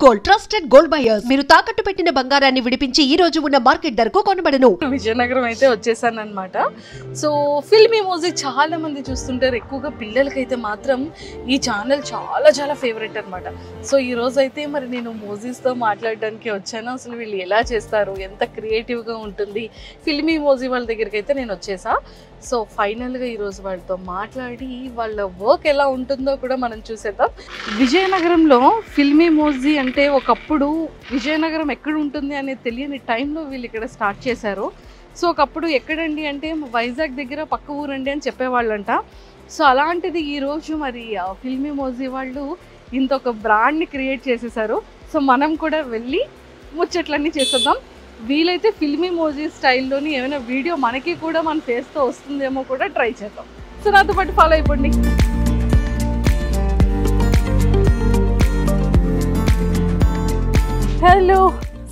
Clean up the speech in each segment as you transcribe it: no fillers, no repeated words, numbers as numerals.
Gold trusted gold buyers మీరు తాకట్టు పెట్టిన బంగారాన్ని విడిపించి ఈ రోజు ఉన్న మార్కెట్ ధరకు కొనబడను. విజయనగరం అయితే వచ్చేసాను అన్నమాట. సో ఫిల్మీ మ్యూజిక్ చాలా మంది చూస్తుంటారు, ఎక్కువగా పిల్లలకైతే మాత్రం ఈ ఛానల్ చాలా చాలా ఫేవరెట్ అనమాట. సో ఈ రోజు అయితే మరి నేను మోజీస్తో మాట్లాడడానికి వచ్చాను. అసలు వీళ్ళు ఎలా చేస్తారు, ఎంత క్రియేటివ్గా ఉంటుంది ఫిల్మీ మోజీ వాళ్ళ దగ్గరికి అయితే నేను వచ్చేసా. సో ఫైనల్గా ఈరోజు వాళ్ళతో మాట్లాడి వాళ్ళ వర్క్ ఎలా ఉంటుందో కూడా మనం చూసేద్దాం. విజయనగరంలో ఫిల్మీ మోజీ అంటే ఒకప్పుడు విజయనగరం ఎక్కడ ఉంటుంది అనేది తెలియని టైంలో వీళ్ళు ఇక్కడ స్టార్ట్ చేశారు. సో ఒకప్పుడు ఎక్కడండి అంటే వైజాగ్ దగ్గర పక్క ఊరండి అని చెప్పేవాళ్ళంట. సో అలాంటిది ఈరోజు మరి ఫిల్మీ మోజీ వాళ్ళు ఇంత ఒక బ్రాండ్ని క్రియేట్ చేసేసారు. సో మనం కూడా వెళ్ళి ముచ్చట్లన్నీ చేసేద్దాం. వీలైతే ఫిల్మీ మోజీ స్టైల్లోని ఏమైనా వీడియో మనకి కూడా మన ఫేస్తో వస్తుందేమో కూడా ట్రై చేద్దాం. సో నాతో పాటు ఫాలో అయిపోండి. హలో,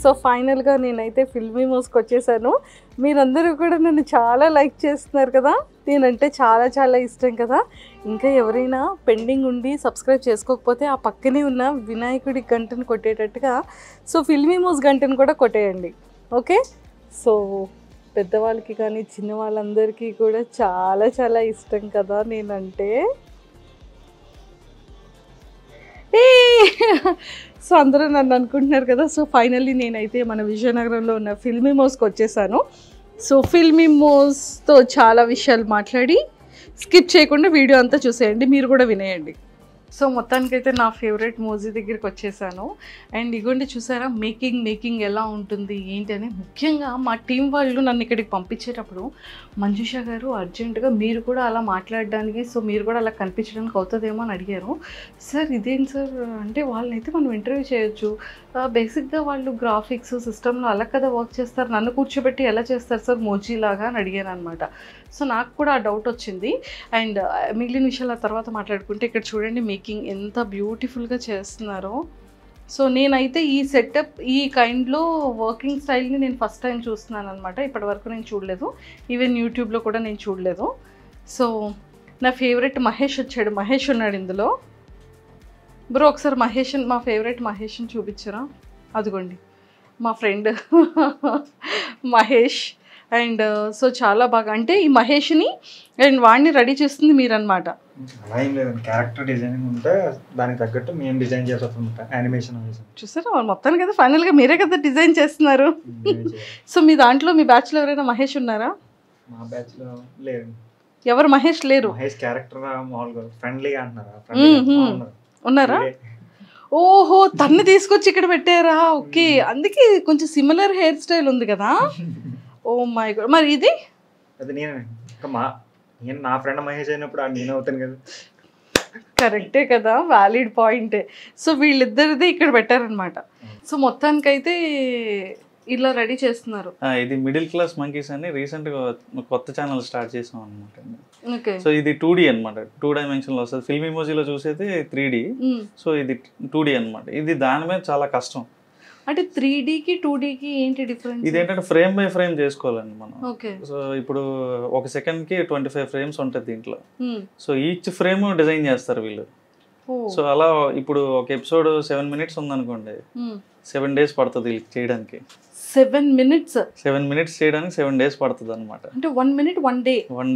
సో ఫైనల్గా నేనైతే ఫిల్మీ మోజ్కి వచ్చేసాను. మీరందరూ కూడా నన్ను చాలా లైక్ చేస్తున్నారు కదా, నేనంటే చాలా చాలా ఇష్టం కదా. ఇంకా ఎవరైనా పెండింగ్ ఉండి సబ్స్క్రైబ్ చేసుకోకపోతే ఆ పక్కనే ఉన్న వినాయకుడి గంటను కొట్టేటట్టుగా సో ఫిల్మీ మోజ్ గంటను కూడా కొట్టేయండి, ఓకే. సో పెద్దవాళ్ళకి కానీ చిన్న వాళ్ళందరికీ కూడా చాలా చాలా ఇష్టం కదా నేనంటే. సో అందరూ నన్ను అనుకుంటున్నారు కదా. సో ఫైనల్లీ నేనైతే మన విజయనగరంలో ఉన్న ఫిల్మీ మోజ్కి వచ్చేసాను. సో ఫిల్మీ మోజ్తో చాలా విషయాలు మాట్లాడి స్కిప్ చేయకుండా వీడియో అంతా చూసేయండి, మీరు కూడా వినేయండి. సో మొత్తానికైతే నా ఫేవరెట్ మోజీ దగ్గరికి వచ్చేసాను. అండ్ ఇగోండి చూసారా మేకింగ్ ఎలా ఉంటుంది ఏంటి అని. ముఖ్యంగా మా టీం వాళ్ళు నన్ను ఇక్కడికి పంపించేటప్పుడు మంజుష గారు అర్జెంటుగా మీరు కూడా అలా మాట్లాడడానికి, సో మీరు కూడా అలా కనిపించడానికి అవుతుందేమో అని అడిగారు. సార్ ఇదేంటి సార్ అంటే వాళ్ళనైతే మనం ఇంటర్వ్యూ చేయొచ్చు, బేసిక్గా వాళ్ళు గ్రాఫిక్స్ సిస్టంలో అలా కదా వర్క్ చేస్తారు, నన్ను కూర్చోబెట్టి ఎలా చేస్తారు సార్ మోజీ లాగా అని అడిగాను అనమాట. సో నాకు కూడా ఆ డౌట్ వచ్చింది. అండ్ మిగిలిన విషయాల తర్వాత మాట్లాడుకుంటే ఇక్కడ చూడండి మేకింగ్ ఎంత బ్యూటిఫుల్గా చేస్తున్నారో. సో నేనైతే ఈ సెటప్ ఈ కైండ్లో వర్కింగ్ స్టైల్ని నేను ఫస్ట్ టైం చూస్తున్నాను అనమాట. ఇప్పటివరకు నేను చూడలేదు, ఈవెన్ యూట్యూబ్లో కూడా నేను చూడలేదు. సో నా ఫేవరెట్ మహేష్ వచ్చాడు, మహేష్ ఉన్నాడు ఇందులో. బ్రో ఒకసారి మా ఫేవరెట్ మహేష్ని చూపించరా, అదిగోండి మా ఫ్రెండ్ మహేష్. అండ్ సో చాలా బాగా అంటే ఈ మహేష్ని అండ్ వాడిని రెడీ చేస్తుంది మీరు అనమాట. అలా ఏం లేదండి, క్యారెక్టర్ డిజైనింగ్ ఉంటే దానికి తగ్గట్టు మేము డిజైన్ చేస్తాం యానిమేషన్. చూసారా మొత్తానికి కదా ఫైనల్గా మీరే కదా డిజైన్ చేస్తున్నారు. సో మీ దాంట్లో మీ బ్యాచ్లో ఎవరైనా మహేష్ ఉన్నారా? మా బ్యాచ్లో లేరు. ఎవరు మహేష్ లేరు? మహేష్ క్యారెక్టర్ మామూలుగా ఫ్రెండ్లీగా అంటున్నారా? ఉన్నారా? ఓహో తన్ని తీసుకొచ్చి ఇక్కడ పెట్టారా, ఓకే. అందుకే కొంచెం సిమిలర్ హెయిర్ స్టైల్ ఉంది కదా. ఓ మై గాడ్, మరి ఇది అది నేను నా ఫ్రెండ్ మహేష్ అయినప్పుడు నేను అవుతాను కదా. కరెక్టే కదా, వ్యాలిడ్ పాయింటే. సో వీళ్ళిద్దరిది ఇక్కడ పెట్టారనమాట. సో మొత్తానికైతే ఇలా రెడీ చేస్తున్నారు. ఇది మిడిల్ క్లాస్ మంకీస్ అని రీసెంట్గా కొత్త ఛానల్ స్టార్ట్ చేసాం అనమాట. ఓకే. సో ఇది 2D అనమాట, 2 డైమెన్షన్లో వస్తుంది. ఫిల్మీ మోజీలో చూసేది 3D, సో ఇది 2D అనమాట. ఇది దాని మీద చాలా కష్టం. అంటే 3Dకి 2Dకి ఏంటి డిఫరెన్స్? ఇదేంటంటే ఫ్రేమ్ బై ఫ్రేమ్ చేసుకోవాలండి మనం. ఓకే. సో ఇప్పుడు ఒక సెకండ్కి 25 ఫ్రేమ్స్ ఉంటుంది దీంట్లో. సో ఈచ్ ఫ్రేమ్ డిజైన్ చేస్తారు వీళ్ళు. సో అలా ఇప్పుడు ఒక ఎపిసోడ్ 7 minutes ఉందనుకోండి, 7 days పడుతుంది వీళ్ళకి చేయడానికి. 7 minutes చేయడానికి 7 days పడుతుంది అనమాట. అంటే 1 minute 1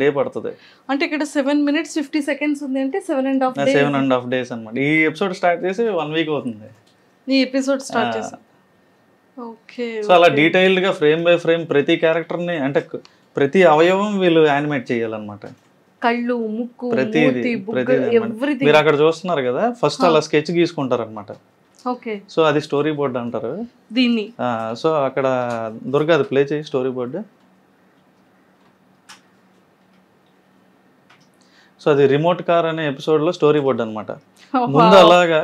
day పడుతుంది. అంటే ఇక్కడ 7 minutes 50 seconds ఉంది అంటే 7.5 days అనమాట. ఈ ఎపిసోడ్ స్టార్ట్ చేసి 1 week అవుతుంది. ఈ ఎపిసోడ్ స్టార్ట్ చేసా. ఓకే. సో అలా డీటెయిల్డ్ గా ఫ్రేమ్ బై ఫ్రేమ్ ప్రతి క్యారెక్టర్ ని అంటే ప్రతి అవయవం వీళ్ళు యానిమేట్ చేయాలన్నమాట. కళ్ళు, ముక్కు, ప్రతిదీ మీరు అక్కడ చూస్తున్నారు కదా, ఫస్ట్ అలా స్కెచ్ గీసుకుంటారు అనమాట. ఓకే. సో అది స్టోరీ బోర్డ్ అంటారు దీన్ని. సో అక్కడ దుర్గా అది ప్లే చేయి స్టోరీ బోర్డ్. సో అది రిమోట్ కార్ అనే ఎపిసోడ్ లో స్టోరీ బోర్డ్ అనమాట. ముందు అలాగా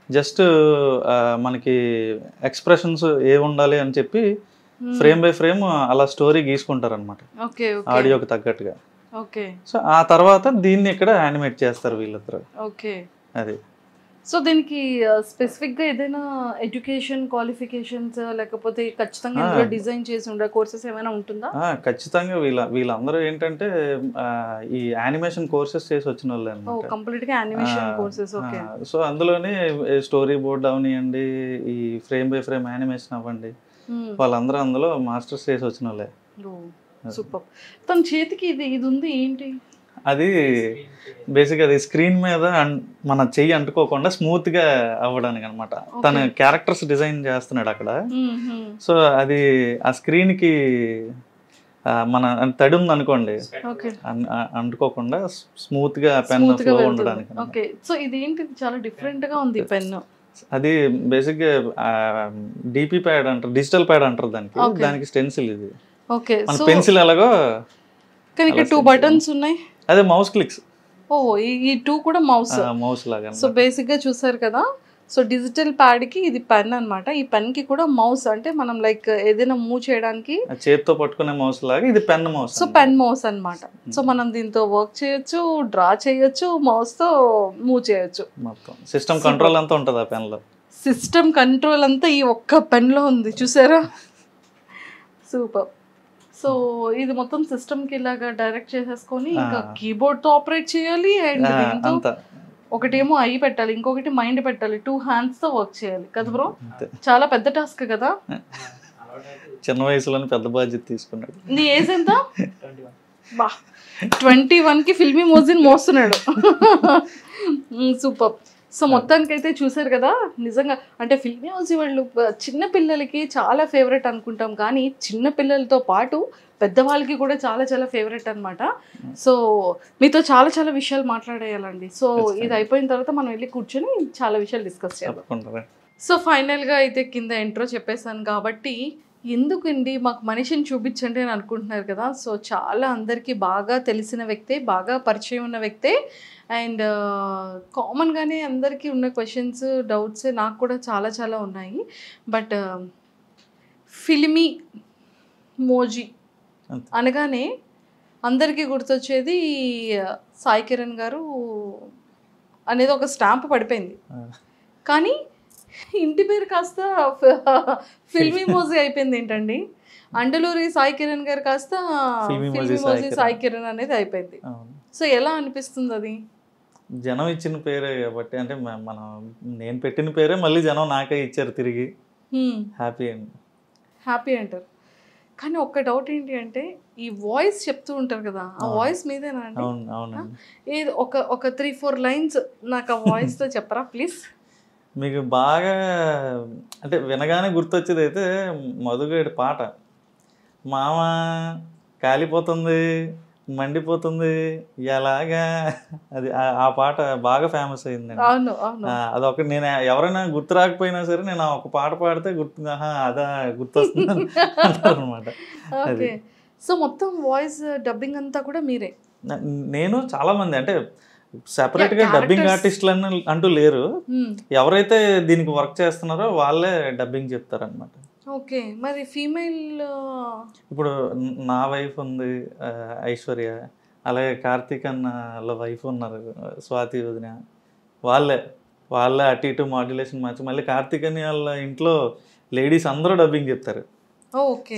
జస్ట్ మనకి ఎక్స్ప్రెషన్స్ ఏ ఉండాలి అని చెప్పి ఫ్రేమ్ బై ఫ్రేమ్ అలా స్టోరీ గీసుకుంటారు అనమాట, ఆడియోకి తగ్గట్టుగా. సో ఆ తర్వాత దీన్ని ఇక్కడ యానిమేట్ చేస్తారు వీళ్ళిద్దరు. ఓకే. అది సో దీనికి స్పెసిఫిక్గా ఏదైనా ఎడ్యుకేషన్ క్వాలిఫికేషన్స్ లేకపోతే ఖచ్చితంగా ఇందులో డిజైన్ చేసి ఉండే కోర్సెస్ ఏమైనా ఉంటుందా? ఖచ్చితంగా వీళ్ళందరూ ఏంటంటే ఈ యానిమేషన్ కోర్సెస్ చేసి వచ్చిన వాళ్ళే అన్నమాట. కంప్లీట్ గా యానిమేషన్ కోర్సెస్. ఓకే. సో అందులోనే స్టోరీ బోర్డ్ అవనివ్వండి, ఈ ఫ్రేమ్ బై ఫ్రేమ్ యానిమేషన్ అవ్వండి, వాళ్ళందరూ అందులో మాస్టర్స్ చేసి వచ్చిన వాళ్ళే. సూపర్. తన చేతికి ఇది ఉంది ఏంటి? అది బేసిక్ అది స్క్రీన్ మీద మన చెయ్యి అంటుకోకుండా స్మూత్ గా అవ్వడానికి అనమాట. తన క్యారెక్టర్స్ డిజైన్ చేస్తున్నాడు అక్కడ. సో అది ఆ స్క్రీన్ కి మన తడి ఉంది అనుకోండి, అంటుకోకుండా స్మూత్ గా పెన్ ఫ్లో ఉండడానికి. ఓకే. సో ఇదేంటి చాలా డిఫరెంట్ గా ఉంది పెన్. అది బేసిక్ గా డిపి ప్యాడ్ అంటారు, డిజిటల్ ప్యాడ్ అంటారు దానికి స్టెన్సిల్ ఇది. ఓకే. మన పెన్సిల్ ఎలాగో కానీ ఇక్కడ 2 బటన్స్ ఉన్నాయి. అదే మౌస్ క్లిక్స్. ఈ 2 కూడా మౌస్ లాగా. సో బేసిక్ గా చూసారు కదా. సో డిజిటల్ ప్యాడ్ కి ఇది పెన్ అన్నమాట. ఈ పెన్ కి కూడా మౌస్, అంటే మనం లైక్ ఏదైనా మూవ్ చేయడానికి చేతితో పట్టుకునే మౌస్ లాగా ఇది pen mouse. So pen mouse అన్నమాట. సో మనం దీంతో వర్క్ చేయొచ్చు, డ్రా చేయొచ్చు, మౌస్ తో మూవ్ చేయొచ్చు. మొత్తం సిస్టమ్ కంట్రోల్ అంతా ఉంటుంది ఆ పెన్ లో. సిస్టమ్ కంట్రోల్ అంతా ఈ ఒక్క పెన్ లో ఉంది, చూసారా? సూపర్. సో ఇది మొత్తం సిస్టమ్ కి ఇలాగా డైరెక్ట్ చేసేసుకొని ఇంకా కీబోర్డ్ తో ఆపరేట్ చేయాలి. అండ్ దీంతో ఒకటేమో ఐ పెట్టాలి, ఇంకొకటి మైండ్ పెట్టాలి. 2 hands తో వర్క్ చేయాలి కదా బ్రో? చాలా పెద్ద టాస్క్ కదా. చిన్న వయసులోనే పెద్ద బాధ్యత తీసుకున్నాడు. నీ ఏజ్ ఎంత? 21 కి ఫిల్మీ మోజిన్ మోస్తున్నాడు. సూపర్. సో మొత్తానికి అయితే చూసారు కదా, నిజంగా అంటే ఫిల్మీ హౌస్ వాళ్ళు చిన్న పిల్లలకి చాలా ఫేవరెట్ అనుకుంటాం, కానీ చిన్న పిల్లలతో పాటు పెద్దవాళ్ళకి కూడా చాలా చాలా ఫేవరెట్ అనమాట. సో మీతో చాలా చాలా విషయాలు మాట్లాడేయాలండి. సో ఇది అయిపోయిన తర్వాత మనం వెళ్ళి కూర్చొని చాలా విషయాలు డిస్కస్ చేయాలి. సో ఫైనల్గా అయితే కింద ఇంట్రో చెప్పేశాను కాబట్టి ఎందుకండి మాకు మనిషిని చూపించండి అని అనుకుంటున్నారు కదా. సో చాలా అందరికీ బాగా తెలిసిన వ్యక్తే, బాగా పరిచయం ఉన్న వ్యక్తే. అండ్ కామన్గానే అందరికీ ఉన్న క్వశ్చన్స్, డౌట్స్ నాకు కూడా చాలా చాలా ఉన్నాయి. బట్ ఫిల్మీ మోజీ అనగానే అందరికీ గుర్తొచ్చేది సాయి కిరణ్ గారు అనేది ఒక స్టాంప్ పడిపోయింది. కానీ ఇంటి పేరు కాస్త ఫిల్మీ మోజీ అయిపోయింది ఏంటండి? అండలూరి సాయి కిరణ్ గారు కాస్త ఫిల్మీ మోజీ సాయి కిరణ్ అనేది అయిపోయింది. సో ఎలా అనిపిస్తుంది అది? జనం ఇచ్చిన పేరే కాబట్టి, అంటే నేను పెట్టిన పేరే మళ్ళీ జనం నాకే ఇచ్చారు తిరిగి. హ్యాపీ అంటారు. కానీ ఒక్క డౌట్ ఏంటి అంటే ఈ వాయిస్ చెప్తూ ఉంటారు కదా, ఆ వాయిస్ మీదేనా అండి? ఏది ఒక 3-4 lines నాకు ఆ వాయిస్తో చెప్పరా ప్లీజ్? మీకు బాగా అంటే వినగానే గుర్తొచ్చేది అయితే మధుగడి పాట, మామ కాలిపోతుంది మండిపోతుంది ఎలాగా, అది ఆ పాట బాగా ఫేమస్ అయిందండి. అదొక నేను ఎవరైనా గుర్తు రాకపోయినా సరే నేను ఒక పాట పాడితే గుర్తు అదా గుర్తొస్తుంది అనమాట. అది సో మొత్తం వాయిస్ డబ్బింగ్ అంతా కూడా మీరే? నేను చాలా మంది అంటే సెపరేట్ గా డబ్బింగ్ ఆర్టిస్టులు అంటూ లేరు. ఎవరైతే దీనికి వర్క్ చేస్తున్నారో వాళ్ళే డబ్బింగ్ చెప్తారనమాట. ఓకే. మరి ఫీమేల్ ఇప్పుడు నా వైఫ్ ఉంది ఐశ్వర్య, అలాగే కార్తీక్ అన్న వైఫ్ ఉన్నారు స్వాతి వదిన, వాళ్ళే అటు ఇటు మాడ్యులేషన్ మార్చి మళ్ళీ కార్తీక్ అని వాళ్ళ ఇంట్లో లేడీస్ అందరూ డబ్బింగ్ చెప్తారు.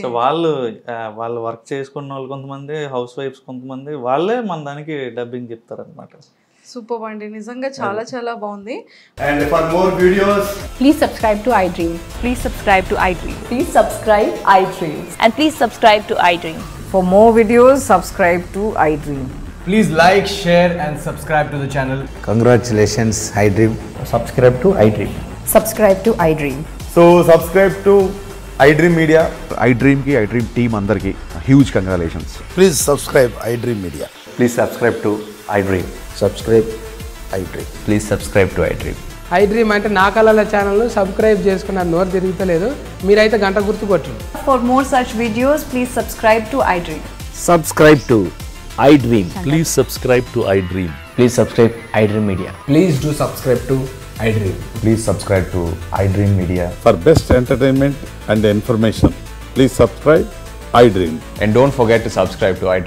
సో వాళ్ళు వర్క్ చేసుకున్న వాళ్ళు కొంతమంది, హౌస్ వైఫ్స్ కొంతమంది, వాళ్ళే మన దానికి డబ్బింగ్ చెప్తారు అనమాట. సూపర్ అండి, నిజంగా చాలా చాలా బాగుంది. And for more videos, please subscribe to iDream. Please subscribe to iDream. Please subscribe iDream. And please subscribe to iDream. For more videos, subscribe to iDream. please like, share and subscribe to the channel. Congratulations, iDream. Subscribe to iDream. Subscribe to iDream. So subscribe to iDream Media. iDream ki iDream team andarki huge congratulations. Please subscribe iDream Media. Please subscribe to iDream. Subscribe iDream. Please subscribe to iDream. iDream అంటే నా కళల channel subscribe చేసుకున్న నోరు తిరుగుతలేదు, మీరైతే గంట గుర్తు కొట్టండి. For more such videos, please subscribe to iDream. Subscribe to iDream. Please subscribe to iDream. Please subscribe iDream Media. Please do subscribe to iDream. Please subscribe to iDream Media. For best entertainment and information, please subscribe iDream. And don't forget to subscribe to iDream.